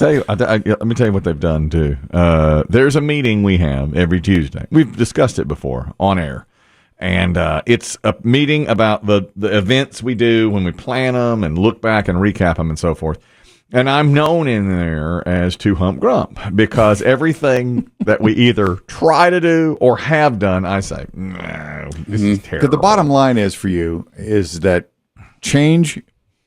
Let me tell you what they've done too. There's a meeting we have every Tuesday. We've discussed it before on air, and it's a meeting about the events we do when we plan them and look back and recap them and so forth. And I'm known in there as Two Hump Grump because everything that we either try to do or have done, I say, no, this is terrible. The bottom line is for you is that change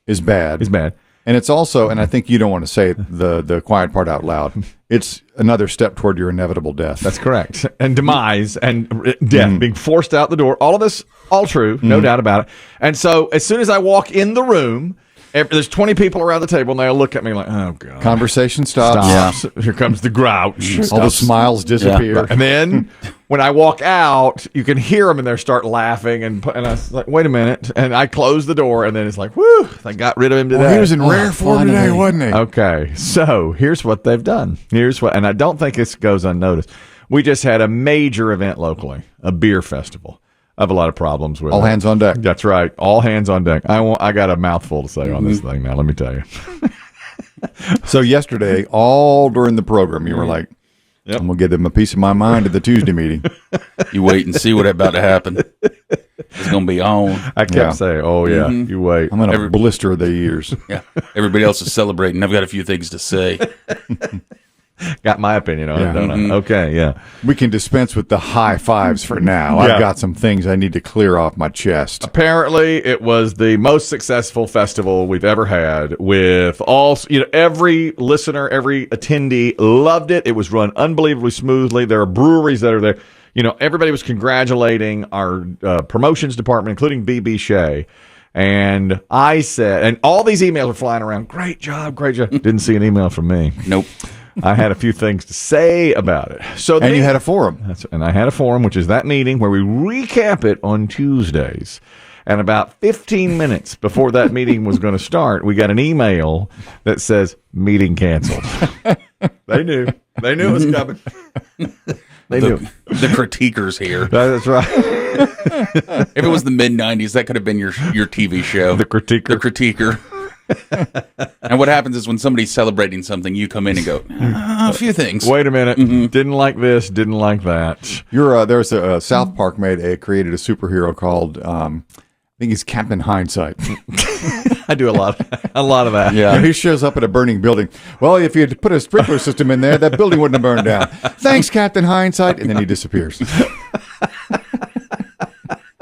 is bad. It's bad. And it's also, and I think you don't want to say the quiet part out loud, it's another step toward your inevitable death. That's correct. And demise and death, being forced out the door. All of this, all true, no doubt about it. And so as soon as I walk in the room, there's 20 people around the table, and they all look at me like, oh, God. Conversation stops. Yeah. Here comes the grouch. All the smiles disappear. Yeah. And then when I walk out, you can hear them, and they start laughing. And I was like, wait a minute. And I close the door, and then it's like, whew, they got rid of him today. Well, he was in rare form today, wasn't he? Okay, so here's what they've done. And I don't think this goes unnoticed. We just had a major event locally, a beer festival. I have a lot of problems with all hands on deck. That's right. All hands on deck. I got a mouthful to say on this thing now, let me tell you. So yesterday, all during the program, you were like, I'm going to give them a piece of my mind at the Tuesday meeting. You wait and see what's about to happen. It's going to be on. I kept saying, oh, yeah, you wait. I'm going to blister the ears. Yeah. Everybody else is celebrating. I've got a few things to say. Got my opinion on it, don't I? Okay, yeah. We can dispense with the high fives for now. I've got some things I need to clear off my chest. Apparently, it was the most successful festival we've ever had with all, every listener, every attendee loved it. It was run unbelievably smoothly. There are breweries that are there. Everybody was congratulating our promotions department, including BB Shea. And I said, and all these emails were flying around. Great job, great job. Didn't see an email from me. Nope. I had a few things to say about it. And you had a forum. And I had a forum, which is that meeting where we recap it on Tuesdays. And about 15 minutes before that meeting was going to start, we got an email that says, meeting canceled. They knew. They knew it was coming. They knew. The critiquers here. That's right. If it was the mid-'90s, that could have been your TV show. The critiquer. The critiquer. And what happens is when somebody's celebrating something, you come in and go, a few things. Wait a minute. Didn't like this, didn't like that. There's a South Park created a superhero called, I think he's Captain Hindsight. I do a lot of that. Yeah. He shows up at a burning building. Well, if you had put a sprinkler system in there, that building wouldn't have burned down. Thanks, Captain Hindsight. And then he disappears.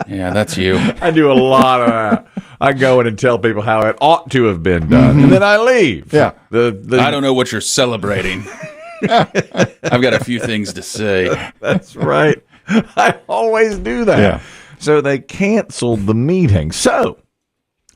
Yeah, that's you. I do a lot of that. I go in and tell people how it ought to have been done, and then I leave. Yeah. I don't know what you're celebrating. I've got a few things to say. That's right. I always do that. Yeah. So they canceled the meeting. So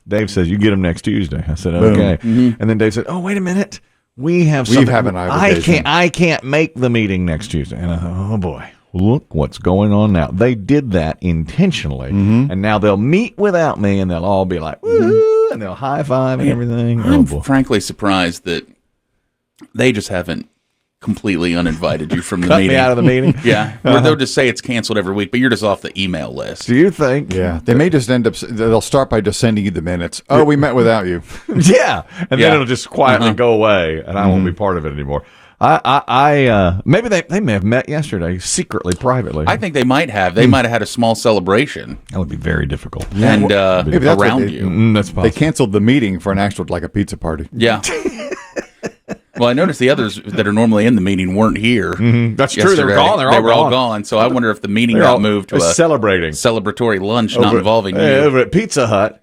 Dave says, you get them next Tuesday. I said, okay. And then Dave said, oh, wait a minute. We have an obligation. I can't make the meeting next Tuesday. And I thought, oh, boy. Look what's going on now. They did that intentionally, and now they'll meet without me, and they'll all be like, woo, and they'll high five and everything. I'm frankly surprised that they just haven't completely uninvited you from the meeting. Cut me out of the meeting? Yeah. Or they'll just say it's canceled every week, but you're just off the email list. Do you think? Yeah. They may just end up, they'll start by just sending you the minutes. Oh, we met without you. Yeah. And then it'll just quietly go away, and I won't be part of it anymore. Maybe they may have met yesterday secretly, privately. I think they might have. They might have had a small celebration. That would be very difficult. And maybe that's around you. That's possible. They canceled the meeting for an actual, like a pizza party. Yeah. Well, I noticed the others that are normally in the meeting weren't here. That's true. They were gone. They were all gone. So I wonder if the meeting got moved to a celebratory lunch not involving you. Over at Pizza Hut.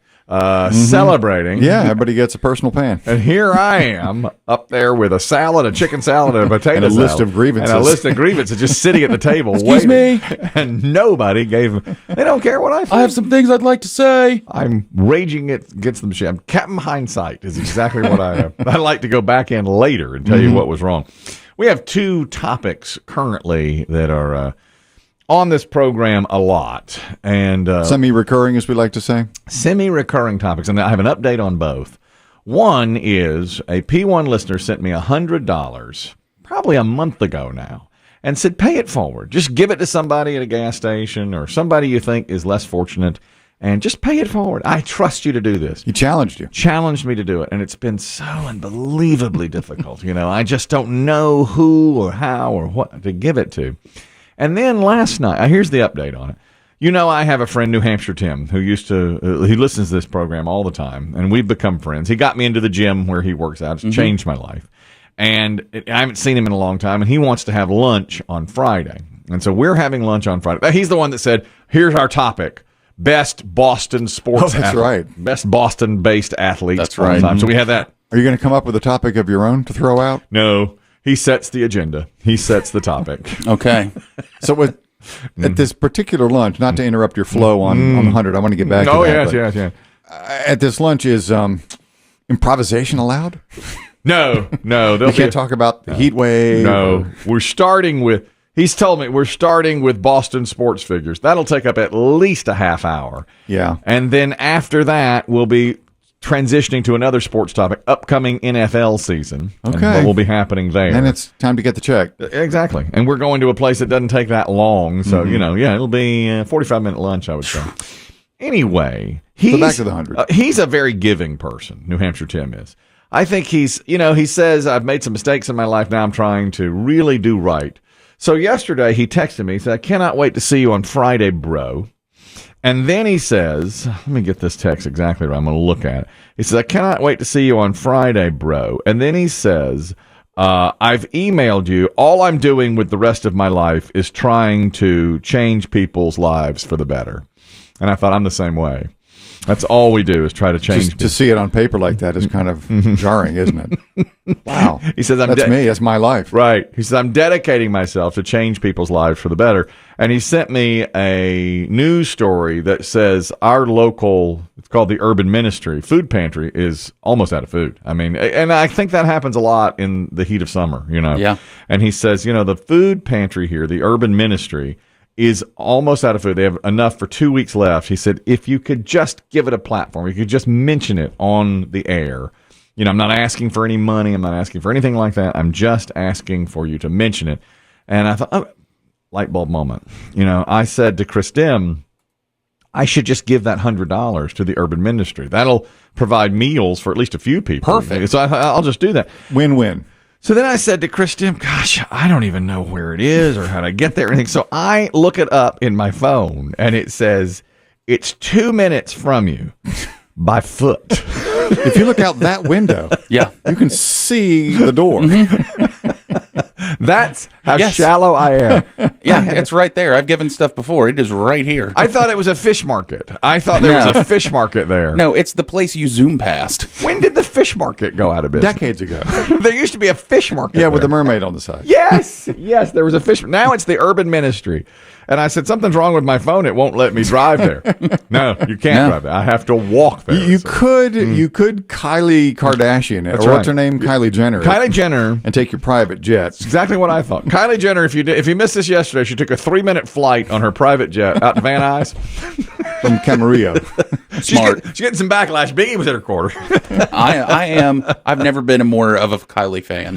Celebrating. Yeah, everybody gets a personal pan. And here I am up there with a salad, a chicken salad, and a potato and a salad. list of grievances. And a list of grievances just sitting at the table Excuse waiting. me. And nobody gave them. They don't care what I think. I have some things I'd like to say. I'm raging against the machine. I'm Captain Hindsight is exactly what I am. I'd like to go back in later and tell you what was wrong. We have two topics currently that are on this program a lot, and semi-recurring, as we like to say. Semi-recurring topics, and I have an update on both. One is a P1 listener sent me $100 probably a month ago now and said, pay it forward. Just give it to somebody at a gas station or somebody you think is less fortunate. and just pay it forward. I trust you to do this. He challenged you. Challenged me to do it, and it's been so unbelievably difficult. I just don't know who or how or what to give it to. And then last night, here's the update on it. I have a friend, New Hampshire Tim, who he listens to this program all the time, and we've become friends. He got me into the gym where he works out. It's changed my life. And I haven't seen him in a long time, and he wants to have lunch on Friday. And so we're having lunch on Friday. He's the one that said, here's our topic. Best Boston sports that's athlete. right. Best Boston-based athletes. That's right. So we have that. Are you going to come up with a topic of your own to throw out? No, he sets the agenda. He sets the topic. Okay. So at this particular lunch, not to interrupt your flow on the 100, I want to get back to that. Yes. At this lunch, is improvisation allowed? No. You can't talk about the heat wave? No. He's told me we're starting with Boston sports figures. That'll take up at least a half hour. Yeah. And then after that, we'll be transitioning to another sports topic, upcoming NFL season. Okay. And what will be happening there. And it's time to get the check. Exactly. And we're going to a place that doesn't take that long. So, it'll be a 45-minute lunch, I would say. Anyway, back to the 100. He's a very giving person, New Hampshire Tim is. I think he says, I've made some mistakes in my life. Now I'm trying to really do right. So yesterday he texted me, he said, I cannot wait to see you on Friday, bro. And then he says, let me get this text exactly right. I'm going to look at it. He says, I cannot wait to see you on Friday, bro. And then he says, I've emailed you. All I'm doing with the rest of my life is trying to change people's lives for the better. And I thought, I'm the same way. That's all we do is try to change. Just to see it on paper like that is kind of jarring, isn't it? Wow. He says, that's me. That's my life. Right. He says, I'm dedicating myself to change people's lives for the better. And he sent me a news story that says our local, it's called the Urban Ministry, food pantry is almost out of food. I mean, and I think that happens a lot in the heat of summer, Yeah. And he says, the food pantry here, the Urban Ministry, is almost out of food. They have enough for 2 weeks left. He said, if you could just give it a platform, you could just mention it on the air. I'm not asking for any money. I'm not asking for anything like that. I'm just asking for you to mention it. And I thought, light bulb moment. I said to Chris Demm, I should just give that $100 to the Urban Ministry. That'll provide meals for at least a few people. Perfect. So I'll just do that. Win-win. So then I said to Chris Demm, gosh, I don't even know where it is or how to get there or anything. So I look it up in my phone, and it says, it's 2 minutes from you by foot. If you look out that window, Yeah. you can see the door. That's how Yes. shallow I am. Yeah, it's right there. I've given stuff before. It is right here. I thought it was a fish market. I thought there was a fish market there. No, it's the place you zoom past. When did the fish market go out of business? Decades ago. There used to be a fish market. Yeah, with the there. mermaid on the side. Yes, there was a fish. Now it's the Urban Ministry. And I said, something's wrong with my phone. It won't let me drive there. No, you can't drive there. I have to walk there. You could Kylie Kardashian it, That's or what's right. her name? Kylie Jenner. Kylie Jenner. And take your private jets. Exactly what I thought. Kylie Jenner, if you missed this yesterday, she took a 3-minute flight on her private jet out to Van Nuys. From Camarillo. Smart. She's getting some backlash. Biggie was at her quarter. I am. I've never been more of a Kylie fan.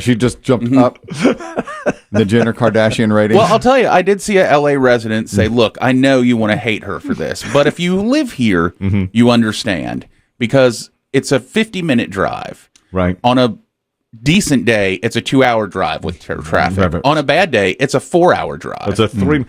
She just jumped up the Jenner Kardashian rating. Well, I'll tell you, I did see a LA resident say, look, I know you want to hate her for this, but if you live here, you understand, because it's a 50-minute drive. Right. On a decent day, it's a 2-hour drive with traffic. Right. On a bad day, it's a 4-hour drive. It's a 3.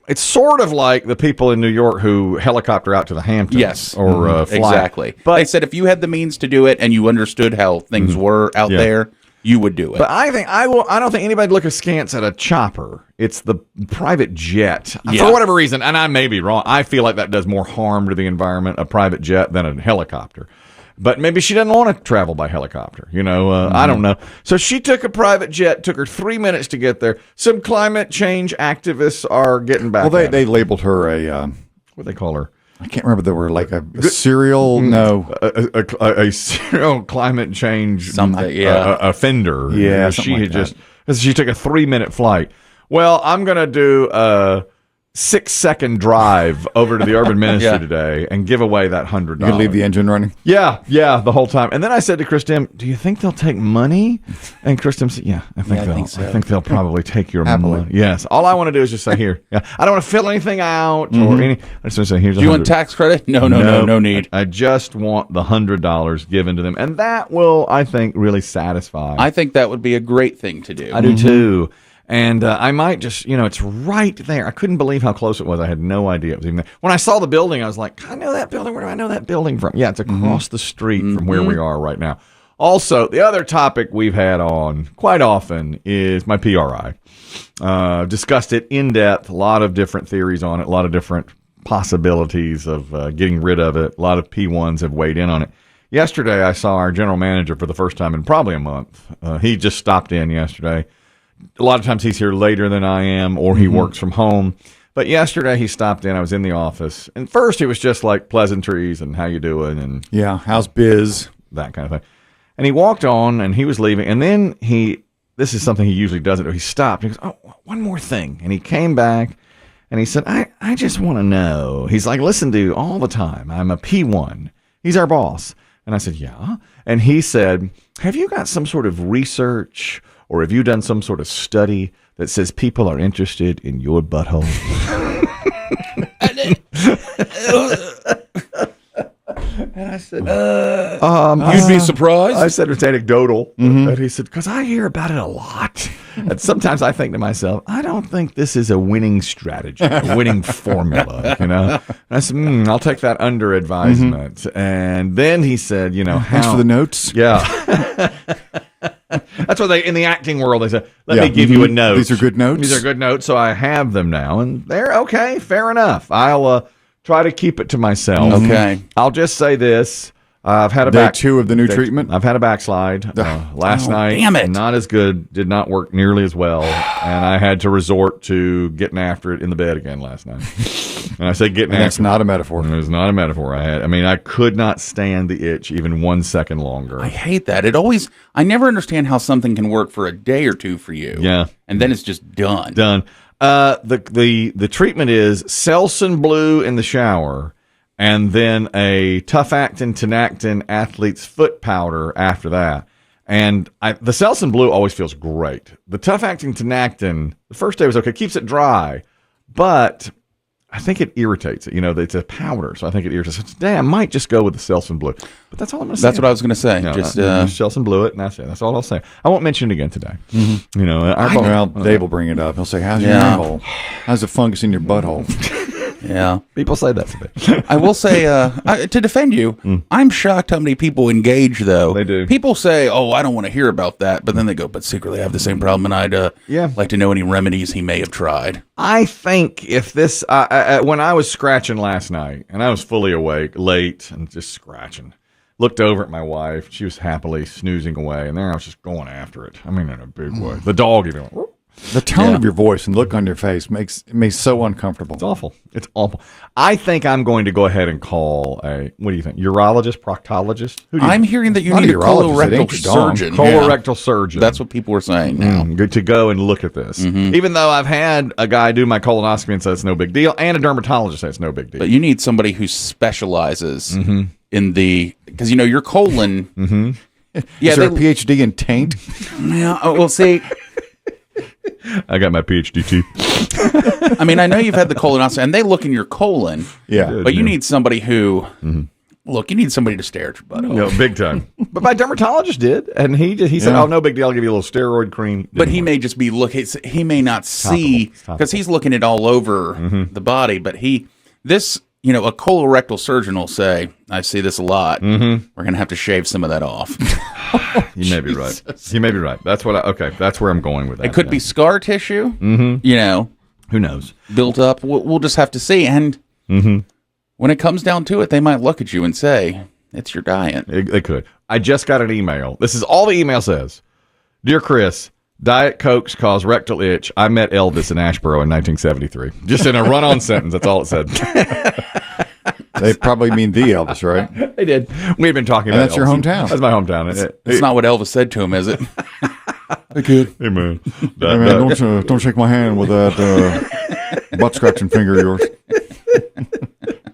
It's sort of like the people in New York who helicopter out to the Hamptons. Yes. Or fly. Exactly. But they said if you had the means to do it and you understood how things were out there, you would do it. But I don't think anybody'd look askance at a chopper. It's the private jet. Yeah. For whatever reason, and I may be wrong, I feel like that does more harm to the environment, a private jet, than a helicopter. But maybe she doesn't want to travel by helicopter. I don't know. So she took a private jet. Took her 3 minutes to get there. Some climate change activists are getting back. Well, they labeled her a what do they call her? I can't remember. They were like a serial a serial climate change Something, yeah. Offender. Yeah, she something like had she took a 3-minute flight. Well, I'm gonna do 6-second drive over to the urban ministry Yeah. today and give away that $100. You can leave the engine running. Yeah, the whole time. And then I said to Chris Demm, "Do you think they'll take money?" And Chris Demm said, "Yeah, I think they'll probably take your Happily. money." Yes. All I want to do is just say, "Here." Yeah. I don't want to fill anything out or any. I just want to say, "Here's." Do you want tax credit? No need. I just want the $100 given to them, and that will, I think, really satisfy. I think that would be a great thing to do. I do too. And I might just, it's right there. I couldn't believe how close it was. I had no idea it was even there. When I saw the building, I was like, I know that building. Where do I know that building from? Yeah, it's across the street from where we are right now. Also, the other topic we've had on quite often is my PRI. Discussed it in depth, a lot of different theories on it, a lot of different possibilities of getting rid of it. A lot of P1s have weighed in on it. Yesterday, I saw our general manager for the first time in probably a month. He just stopped in yesterday. A lot of times he's here later than I am, or he works from home. But yesterday he stopped in. I was in the office. And first it was just like pleasantries and how you doing and Yeah, how's biz? that kind of thing. And he walked on and he was leaving. And then this is something he usually doesn't do. He stopped. He goes, "Oh, one more thing." And he came back and he said, I just want to know. He's like, "Listen to you all the time. I'm a P1. He's our boss." And I said, "Yeah." And he said, "Have you got some sort of research or have you done some sort of study that says people are interested in your butthole?" And I said, You'd be surprised. I said it's anecdotal. And he said, "Because I hear about it a lot." And sometimes I think to myself, I don't think this is a winning strategy, a winning formula, And I said, I'll take that under advisement. And then he said, Thanks for the notes. Yeah. That's what in the acting world, they say, let me give you a note. These are good notes. These are good notes, so I have them now. And they're okay, fair enough. I'll try to keep it to myself. Okay. I'll just say this. I've had a Day 2 of the new treatment. I've had a backslide. Last night, damn it. not as good, did not work nearly as well. And I had to resort to getting after it in the bed again last night. And I say getting And after that's not a metaphor. it. It was not a metaphor. I could not stand the itch even 1 second longer. I hate that. I never understand how something can work for a day or two for you. Yeah. And then it's just done. Done. The treatment is Selsun Blue in the shower, and then a Tough Actin Tinactin Athlete's Foot powder after that. And the Selsun Blue always feels great. The Tough Actin Tinactin, the first day was okay, keeps it dry, but I think it irritates it. It's a powder, so I think it irritates it. So today I might just go with the Selsun Blue, but that's all I'm going to say. That's what I was going to say. Just Selsun Blue it, and that's it. That's all I'll say. I won't mention it again today. Dave will bring it up. He'll say, "How's your hole? How's the fungus in your butthole?" Yeah. People say that to me. I will say, to defend you, I'm shocked how many people engage, though. They do. People say, "Oh, I don't want to hear about that," but then they go, "But secretly I have the same problem, and I'd like to know any remedies he may have tried." I think if this, when I was scratching last night, and I was fully awake, late, and just scratching, looked over at my wife. She was happily snoozing away, and there I was just going after it. I mean, in a big way. The dog even went, "Whoop." The tone of your voice and look on your face makes me so uncomfortable. It's awful. It's awful. I think I'm going to go ahead and call what do you think? Urologist, proctologist? Who do you I'm think? hearing that you Not need a a urologist, it ain't colorectal your dog. surgeon. Colorectal surgeon. That's what people were saying now. Good to go and look at this. Even though I've had a guy do my colonoscopy and say it's no big deal, and a dermatologist say it's no big deal. But you need somebody who specializes in because your colon. Is there a PhD in taint? Yeah, we'll see. I got my PhD too. I mean, I know you've had the colonoscopy, and they look in your colon. Yeah. But you need somebody who, look, you need somebody to stare at your butt. No, big time. But my dermatologist did, and he said, "Oh, no big deal. I'll give you a little steroid cream." But he may just be he may not see because he's looking it all over the body. But a colorectal surgeon will say, "I see this a lot. We're going to have to shave some of that off." He may be right. He may be right. That's that's where I'm going with that. It could be scar tissue. Who knows? Built up. We'll just have to see. And when it comes down to it, they might look at you and say, "It's your diet." They could. I just got an email. This is all the email says. "Dear Chris, Diet Cokes cause rectal itch. I met Elvis in Asheboro in 1973. Just in a run-on sentence. That's all it said. They probably mean the Elvis, right? They did. We had been talking And about that's your Elvis. hometown. That's my hometown. It's not what Elvis said to him, is it? Hey, kid. Hey, man. Hey, man, don't shake my hand with that butt scratching finger of yours.